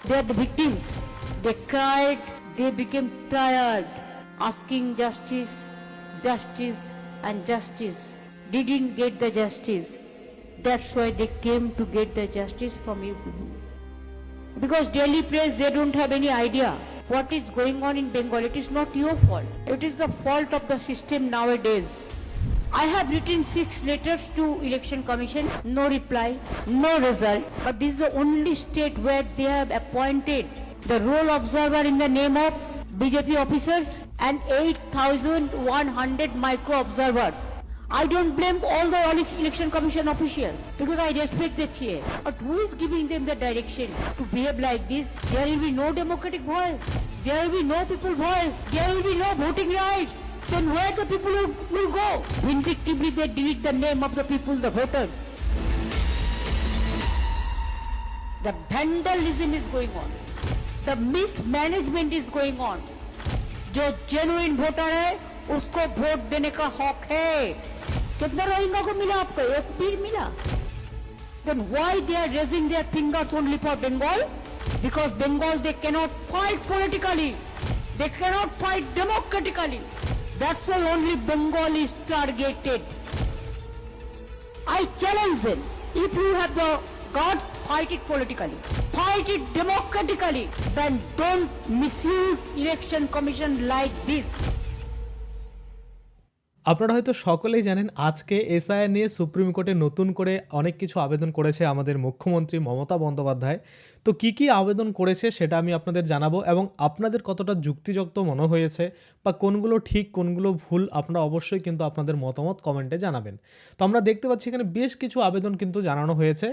They are the victims. They cried, they became tired, asking justice, justice and justice. Didn't get the justice. That's why they came to get the justice from you people. Because Delhi press, they don't have any idea what is going on in Bengal. It is not your fault. It is the fault of the system nowadays. I have written 6 letters to Election Commission, no reply, no result. But this is the only state where they have appointed the roll observer in the name of BJP officers and 8,100 micro observers. I don't blame all the Election Commission officials because I respect the chair. But who is giving them the direction to behave like this? There will be no democratic voice. There will be no people voice. There will be no voting rights. Then where the people will go? Vindictively they delete the name of the people, the voters. The vandalism is going on. The mismanagement is going on. जो genuine voter है उसको vote देने का हक है. कितना Rohingya को मिला आपको? एक भी मिला. Then why they are raising their fingers only for Bengal? Because Bengal they cannot fight politically. They cannot fight democratically. That's why only Bengal is targeted. I challenge them. If you have the guts, fight it politically. Fight it democratically. Then don't misuse election commission like this. আপনারা হয়তো সকলেই জানেন আজকে SIR নিয়ে supreme কোর্টে নতুন করে অনেক কিছু আবেদন করেছে আমাদের মুখ্যমন্ত্রী মমতা বন্দ্যোপাধ্যায়। তো কি আবেদন করেছে সেটা আমি আপনাদের জানাবো এবং আপনাদের কতটা যুক্তিযুক্ত মনে হয়েছে বা কোনগুলো ঠিক কোনগুলো ভুল আপনারা অবশ্যই কিন্তু আপনাদের মতামত কমেন্টে জানাবেন। তো আমরা দেখতে পাচ্ছি এখানে বেশ কিছু আবেদন কিন্তু জানানো হয়েছে।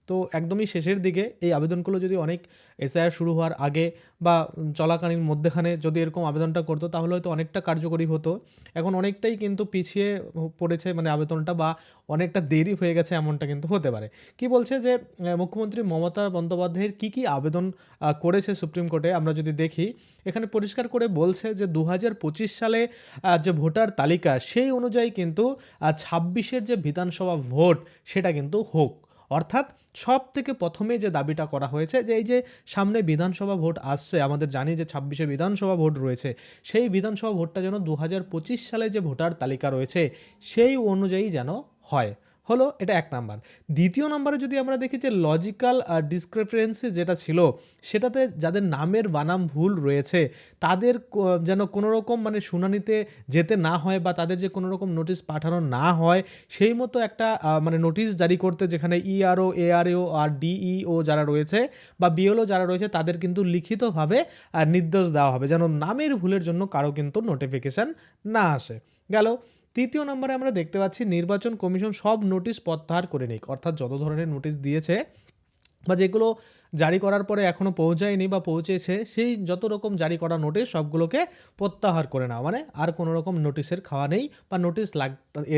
তো একদমই শেষের দিকে এই আবেদনগুলো যদি অনেক এসআইআর শুরু হওয়ার আগে বা চলাকালীন মধ্যখানে যদি এরকম আবেদনটা করতো তাহলে হয়তো অনেকটা কার্যকরী হতো। এখন অনেকটাই কিন্তু পিছিয়ে পড়েছে মানে আবেদনটা বা অনেকটা দেরি হয়ে গেছে এমনটা কিন্তু হতে পারে। কি বলছে যে মুখ্যমন্ত্রী মমতা বন্দ্যোপাধ্যায়ের কি আবেদন করেছে সুপ্রিম কোর্টে আমরা যদি দেখি এখানে পরিষ্কার করে বলছে যে 2025 সালে যে ভোটার তালিকা সেই অনুযায়ী কিন্তু 26-এর যে বিধানসভা ভোট সেটা কিন্তু হোক। অর্থাৎ সব থেকে প্রথমে যে দাবিটা করা হয়েছে যে এই যে সামনে বিধানসভা ভোট আসছে আমাদের জানি যে 26-এ বিধানসভা ভোট রয়েছে সেই বিধানসভা ভোটটা যেন 2025 সালে যে ভোটার তালিকা রয়েছে সেই অনুযায়ী যেন হয় হলো এটা এক নাম্বার। দ্বিতীয় নম্বরে যদি আমরা দেখি যে লজিক্যাল ডিসক্রিপেন্সি যেটা ছিল সেটাতে যাদের নামের বানাম ভুল রয়েছে তাদের যেন কোনো রকম মানে শুনানিতে যেতে না হয় বা তাদের যে কোনো রকম নোটিশ পাঠানো না হয় সেই মতো একটা মানে নোটিশ জারি করতে যেখানে ইআরও এআরও আর ডিইও যারা রয়েছে বা বিএলও যারা রয়েছে তাদের কিন্তু লিখিতভাবে নির্দেশ দেওয়া হবে যেন নামের ভুলের জন্য কারো কিন্তু নোটিফিকেশান না আসে। গেল তৃতীয় নম্বরে আমরা দেখতে পাচ্ছি নির্বাচন কমিশন সব নোটিশ প্রত্যাহার করে নিক। অর্থাৎ যত ধরনের নোটিশ দিয়েছে বা যেগুলো জারি করার পরে এখনও পৌঁছায়নি বা পৌঁছেছে সেই যত রকম জারি করা নোটিশ সবগুলোকে প্রত্যাহার করে নেওয়া মানে আর কোনো রকম নোটিশের খাওয়া নেই বা নোটিশ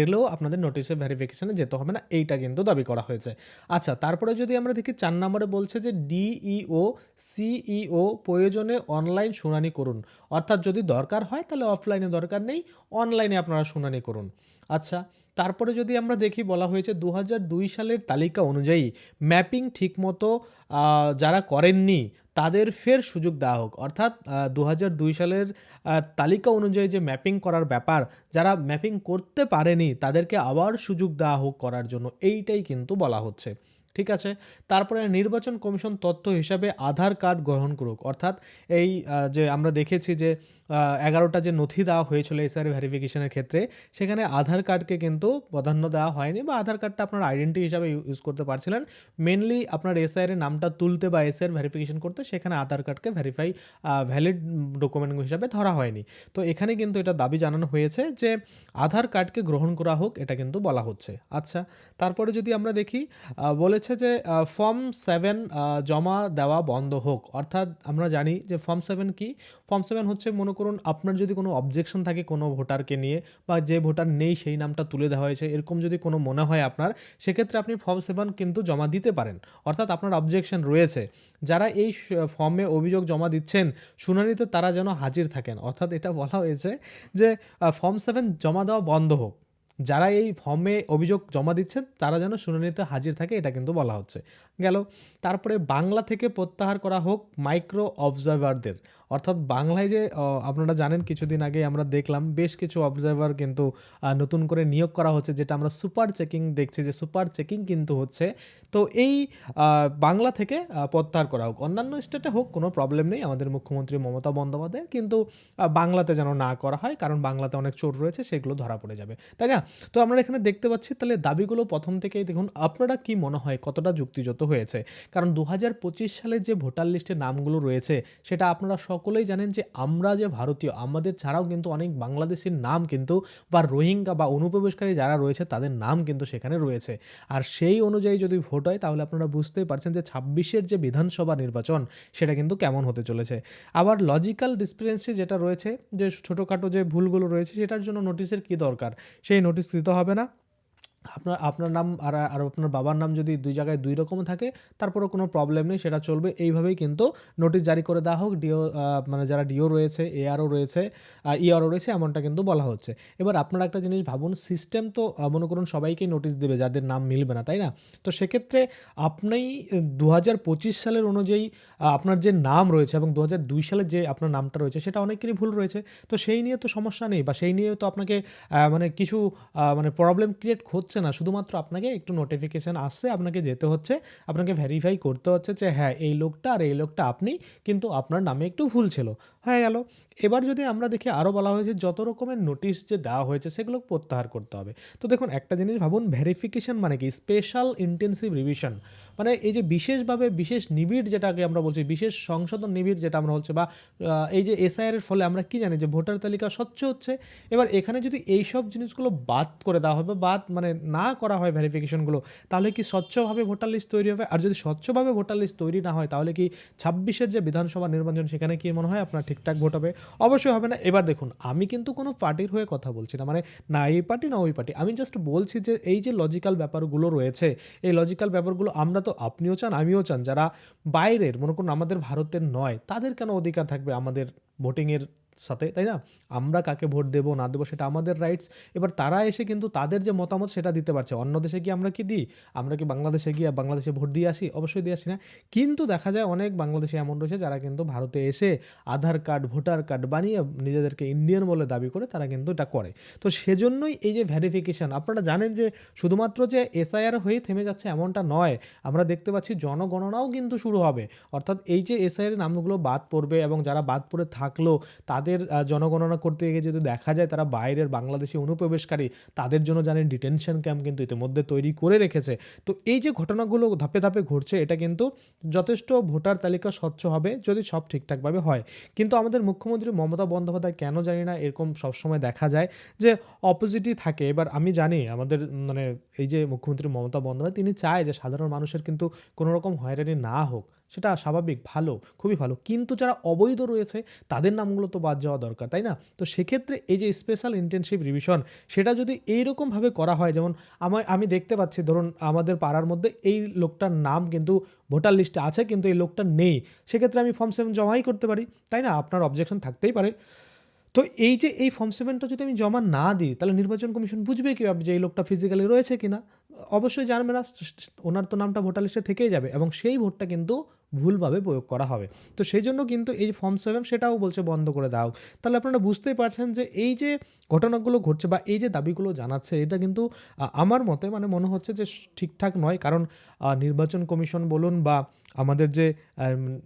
এলেও আপনাদের নোটিশের ভেরিফিকেশানে যেতে হবে না এইটা কিন্তু দাবি করা হয়েছে। আচ্ছা তারপরে যদি আমরা দেখি 4 নম্বরে বলছে যে ডিইও সিইও প্রয়োজনে অনলাইন শুনানি করুন। অর্থাৎ যদি দরকার হয় তাহলে অফলাইনে দরকার নেই অনলাইনে আপনারা শুনানি করুন। আচ্ছা তারপরে যদি আমরা দেখি বলা হয়েছে 2002 সালের তালিকা অনুযায়ী ম্যাপিং ঠিকমতো যারা করেননি তাদের ফের সুযোগ দেওয়া হোক। অর্থাৎ 2002 সালের তালিকা অনুযায়ী যে ম্যাপিং করার ব্যাপার যারা ম্যাপিং করতে পারেনি তাদেরকে আবার সুযোগ দেওয়া হোক করার জন্য এইটাই কিন্তু বলা হচ্ছে। ঠিক আছে তারপরে নির্বাচন কমিশন তথ্য হিসাবে আধার কার্ড গ্রহণ করুক। অর্থাৎ এই যে আমরা দেখেছি যে 11টা যে নথি দেওয়া হয়েছিল এসআইআর ভেরিফিকেশনের ক্ষেত্রে সেখানে আধার কার্ডকে কিন্তু প্রাধান্য দেওয়া হয়নি বা আধার কার্ডটা আপনার আইডেন্টি হিসাবে ইউজ করতে পারছিলেন। মেনলি আপনার এসআইআর এর নামটা তুলতে বা এসআইআর ভেরিফিকেশন করতে সেখানে আধার কার্ডকে ভ্যালিড ডকুমেন্ট হিসাবে ধরা হয়নি। তো এখানে কিন্তু এটা দাবি জানানো হয়েছে যে আধার কার্ডকে গ্রহণ করা হোক এটা কিন্তু বলা হচ্ছে। আচ্ছা তারপরে যদি আমরা দেখি বলেছে যে ফর্ম 7 জমা দেওয়া বন্ধ হোক। অর্থাৎ আমরা জানি যে ফর্ম 7 কি ফর্ম 7 হচ্ছে মনে করুন আপনার যদি কোনো অবজেকশন থাকে কোনো ভোটারকে নিয়ে বা যে ভোটার নেই সেই নামটা তুলে দেওয়া হয়েছে এরকম যদি কোনো মনে হয় আপনার সেক্ষেত্রে আপনি ফর্ম 7 কিন্তু জমা দিতে পারেন। অর্থাৎ আপনার অবজেকশন রয়েছে যারা এই ফর্মে অভিযোগ জমা দিচ্ছেন শুনানিতে তারা যেন হাজির থাকেন। অর্থাৎ এটা বলা হয়েছে যে ফর্ম 7 জমা দেওয়া বন্ধ হোক যারা এই ফর্মে অভিযোগ জমা দিচ্ছেন তারা যেন শুনানিতে হাজির থাকে এটা কিন্তু বলা হচ্ছে। গেল। তারপরে বাংলা থেকে প্রত্যাহার করা হোক মাইক্রো অবজারভারদের, অর্থাৎ বাংলায় যে আপনারা জানেন কিছুদিন আগে আমরা দেখলাম বেশ কিছু অবজারভার কিন্তু নতুন করে নিয়োগ করা হচ্ছে, যেটা আমরা সুপার চেকিং দেখছি যে সুপার চেকিং কিন্তু হচ্ছে। তো এই বাংলা থেকে প্রত্যাহার করা হোক, অন্যান্য স্টেটে হোক কোনো প্রবলেম নেই আমাদের মুখ্যমন্ত্রী মমতা বন্দ্যোপাধ্যায়, কিন্তু বাংলাতে যেন না করা হয়, কারণ বাংলাতে অনেক চোর রয়েছে, সেগুলো ধরা পড়ে যাবে, তাই না? তো আমরা এখানে দেখতে পাচ্ছি তাহলে দাবিগুলো প্রথম থেকেই দেখুন, আপনারা কি মনে হয় কতটা যুক্তিযুক্ত হয়েছে? কারণ 2025 সালে যে ভোটার লিস্টে নামগুলো রয়েছে সেটা আপনারা সকলেই জানেন যে আমরা যে ভারতীয়, আমাদের ছাড়াও কিন্তু অনেক বাংলাদেশির নাম কিন্তু, বা রোহিঙ্গা বা অনুপ্রবেশকারী যারা রয়েছে তাদের নাম কিন্তু সেখানে রয়েছে। আর সেই অনুযায়ী যদি ভোট হয় তাহলে আপনারা বুঝতেই পারছেন যে 26-এর যে বিধানসভা নির্বাচন সেটা কিন্তু কেমন হতে চলেছে। আবার লজিক্যাল ডিসক্রিপেন্সি যেটা রয়েছে, যে ছোটোখাটো যে ভুলগুলো রয়েছে সেটার জন্য নোটিশের কী দরকার, সেই নোটিশ দিতে হবে না। আপনার নাম আর আপনার বাবার নাম যদি দুই জায়গায় দুই রকম থাকে তারপরেও কোনো প্রবলেম নেই, সেটা চলবে। এইভাবেই কিন্তু নোটিশ জারি করে দেওয়া হোক, ডিও মানে যারা ডিও রয়েছে, এআরও রয়েছে, ইআরও রয়েছে, এমনটা কিন্তু বলা হচ্ছে। এবার আপনারা একটা জিনিস ভাবুন, সিস্টেম তো মনে করুন সবাইকেই নোটিশ দেবে যাদের নাম মিলবে না, তাই না? তো সেক্ষেত্রে আপনি 2025 সালের অনুযায়ী আপনার যে নাম রয়েছে এবং 2002 সালের যে আপনার নামটা রয়েছে সেটা অনেকেরই ভুল রয়েছে। তো সেই নিয়ে তো সমস্যা নেই, বা সেই নিয়ে তো আপনাকে মানে কিছু মানে প্রবলেম ক্রিয়েট হচ্ছে না। শুধুমাত্র আপনাকে একটু নোটিফিকেশান আসছে, আপনাকে যেতে হচ্ছে, আপনাকে ভেরিফাই করতে হচ্ছে যে হ্যাঁ এই লোকটা আর এই লোকটা আপনি, কিন্তু আপনার নামে একটু ভুল ছিল, হয়ে গেল। এবার যদি আমরা দেখি, আরও বলা হয়েছে যত রকমের নোটিশ যে দেওয়া হয়েছে সেগুলো প্রত্যাহার করতে হবে। তো দেখুন একটা জিনিস ভাবুন, ভেরিফিকেশান মানে কি? স্পেশাল ইন্টেন্সিভ রিভিশন, মানে এই যে বিশেষভাবে বিশেষ নিবিড় যেটাকে আমরা বলছি, বিশেষ সংশোধন নিবিড় যেটা আমরা হচ্ছে, বা এই যে এসআইআর এর ফলে আমরা কি জানি যে ভোটার তালিকা স্বচ্ছ হচ্ছে। এবার এখানে যদি এইসব জিনিসগুলো বাদ করে দেওয়া হবে, বাদ মানে না করা হয় ভেরিফিকেশনগুলো, তাহলে কি স্বচ্ছভাবে ভোটার লিস্ট তৈরি হবে? আর যদি স্বচ্ছভাবে ভোটার লিস্ট তৈরি না হয় তাহলে কি 26-এর যে বিধানসভা নির্বাচন সেখানে কি মনে হয় আপনার ঠিকঠাক ভোট হবে? অবশ্যই হবে না। এবার দেখুন, আমি কিন্তু কোনো পার্টির হয়ে কথা বলছি না, মানে না এই পার্টি না ওই পার্টি, আমি জাস্ট বলছি যে এই যে লজিক্যাল ব্যাপারগুলো রয়েছে, এই লজিক্যাল ব্যাপারগুলো আমরা তো, আপনিও চান আমিও চান, যারা বাইরের মনে করুন আমাদের ভারতের নয় তাদের কেন অধিকার থাকবে আমাদের ভোটিংয়ের সাথে, তাই না? আমরা কাকে ভোট দেবো না দেবো সেটা আমাদের রাইটস। এবার তারা এসে কিন্তু তাদের যে মতামত সেটা দিতে পারছে। অন্য দেশে গিয়ে আমরা কি দিই? আমরা কি বাংলাদেশে গিয়ে বাংলাদেশে ভোট দিয়ে আসি? অবশ্যই দিয়ে আসি না। কিন্তু দেখা যায় অনেক বাংলাদেশি এমন রয়েছে যারা কিন্তু ভারতে এসে আধার কার্ড, ভোটার কার্ড বানিয়ে নিজেদেরকে ইন্ডিয়ান বলে দাবি করে তারা কিন্তু এটা করে। তো সেজন্যই এই যে ভেরিফিকেশন, আপনারা জানেন যে শুধুমাত্র যে এসআইআর হয়েই থেমে যাচ্ছে এমনটা নয়। আমরা দেখতে পাচ্ছি জনগণনাও কিন্তু শুরু হবে। অর্থাৎ এই যে এসআইআর এর নামগুলো বাদ পড়বে, এবং যারা বাদ পড়ে থাকলো তাদের জনগণনা করতে গিয়ে যদি দেখা যায় তারা বাইরের বাংলাদেশি অনুপ্রবেশকারী, তাদের জন্য জানেন ডিটেনশন ক্যাম্প কিন্তু ইতিমধ্যে তৈরি করে রেখেছে। তো এই যে ঘটনাগুলো ধাপে ধাপে ঘটছে, এটা কিন্তু যথেষ্ট ভোটার তালিকা স্বচ্ছ হবে যদি সব ঠিকঠাকভাবে হয়। কিন্তু আমাদের মুখ্যমন্ত্রী মমতা বন্দ্যোপাধ্যায় কেন জানি না এরকম সবসময় দেখা যায় যে অপোজিটই থাকে। এবার আমি জানি আমাদের মানে এই যে মুখ্যমন্ত্রী মমতা বন্দ্যোপাধ্যায় তিনি চায় যে সাধারণ মানুষের কিন্তু কোনো রকম হয়রানি না হোক, সেটা স্বাভাবিক, ভালো, খুবই ভালো। কিন্তু যারা অবৈধ রয়েছে তাদের নামগুলো তো বাদ যাওয়া দরকার, তাই না? তো সেক্ষেত্রে এই যে স্পেশাল ইন্টেনসিভ রিভিশন সেটা যদি এইরকমভাবে করা হয়, যেমন আমি দেখতে পাচ্ছি ধরুন আমাদের পাড়ার মধ্যে এই লোকটার নাম কিন্তু ভোটার লিস্টে আছে কিন্তু এই লোকটা নেই, সেক্ষেত্রে আমি ফর্ম 7 জমাই করতে পারি, তাই না? আপনার অবজেকশন থাকতেই পারে। তো এই যে এই ফর্ম 7টা যদি আমি জমা না দিই তাহলে নির্বাচন কমিশন বুঝবে কীভাবে যে এই লোকটা ফিজিক্যালি রয়েছে কিনা? অবশ্যই জানবে না। ওনার তো নামটা ভোটার লিস্টে থেকেই যাবে এবং সেই ভোটটা কিন্তু ভুলভাবে প্রয়োগ করা হবে। তো সেইজন্য কিন্তু এই যে ফর্ম 7 সেটাও বলছে বন্ধ করে দেওয়া হোক। তাহলে আপনারা বুঝতেই পারছেন যে এই যে ঘটনাগুলো ঘটছে বা এই যে দাবিগুলো জানাচ্ছে এটা কিন্তু আমার মতে মানে মনে হচ্ছে যে ঠিকঠাক নয়। কারণ নির্বাচন কমিশন বলুন বা আমাদের যে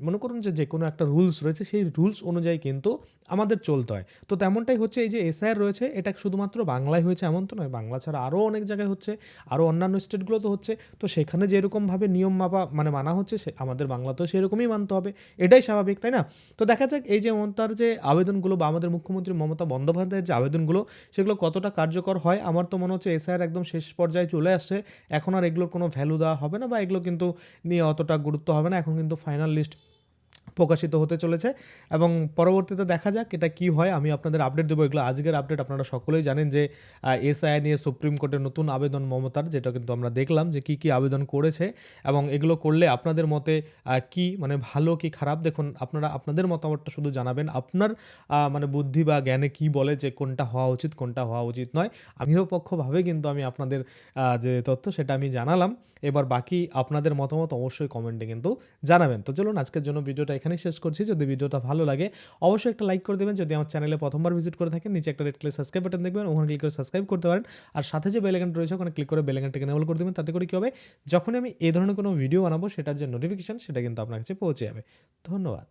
মনে করুন যে যেকোনো একটা রুলস রয়েছে সেই রুলস অনুযায়ী কিন্তু আমাদের চলতে হয়। তো তেমনটাই হচ্ছে এই যে এসআইআর রয়েছে এটা শুধুমাত্র বাংলায় হয়েছে এমন তো নয়। বাংলা ছাড়া আরও অনেক জায়গায় হচ্ছে, আরও অন্যান্য স্টেটগুলোতে হচ্ছে। তো সেখানে যেরকমভাবে নিয়ম মানা হচ্ছে আমাদের বাংলাতেও সেরকমই মানতে হবে। এটাই স্বাভাবিক, তাই না? তো দেখা যাক এই যে মমতার যে আবেদনগুলো বা আমাদের মুখ্যমন্ত্রী মমতা বন্দ্যোপাধ্যায়ের যে আবেদনগুলো সেগুলো কতটা কার্যকর হয়। আমার তো মনে হচ্ছে এসআইআর একদম শেষ পর্যায়ে চলে আসছে। এখন আর এগুলোর কোনো ভ্যালু দেওয়া হবে না বা এগুলো কিন্তু নিয়ে অতটা গুরুত্ব হবে না। এখন কিন্তু ফাইনাল লিস্ট প্রকাশিত হতে চলেছে এবং পরবর্তীতে দেখা যাক এটা কি হয়। আমি আপনাদের আপডেট দেবো। এগুলো আজকের আপডেট। আপনারা সকলেই জানেন যে এসআইআর নিয়ে সুপ্রিম কোর্টের নতুন আবেদন মমতার, যেটা কিন্তু আমরা দেখলাম যে কি আবেদন করেছে এবং এগুলো করলে আপনাদের মতে কি মানে ভালো কি খারাপ, দেখুন আপনারা আপনাদের মতামতটা শুধু জানাবেন। আপনার মানে বুদ্ধি বা জ্ঞানে কি বলে যে কোনটা হওয়া উচিত কোনটা হওয়া উচিত নয়। নিরপেক্ষভাবে কিন্তু আমি আপনাদের যে তথ্য সেটা আমি জানালাম এবার বাকি আপনাদের মতামত অবশ্যই কমেন্টে কিন্তু জানাবেন। তো চলুন আজকের জন্য ভিডিওটা এখানেই শেষ করছি। যদি ভিডিওটা ভালো লাগে অবশ্যই একটা লাইক করে দেবেন। যদি আমার চ্যানেলে প্রথমবার ভিজিট করে থাকেন নিচে একটা রেড কালার সাবস্ক্রাইব বাটন দেখবেন, ওখানে ক্লিক করে সাবস্ক্রাইব করতে পারেন। আর সাথে যে বেল আইকনটা রয়েছে ওখানে ক্লিক করে বেল আইকনটাকে এনেবল করে দেবেন। তাতে করে কি হবে, যখনই আমি এই ধরনের কোনো ভিডিও বানাবো সেটার যে নোটিফিকেশন সেটা কিন্তু আপনার কাছে পৌঁছে যাবে। ধন্যবাদ।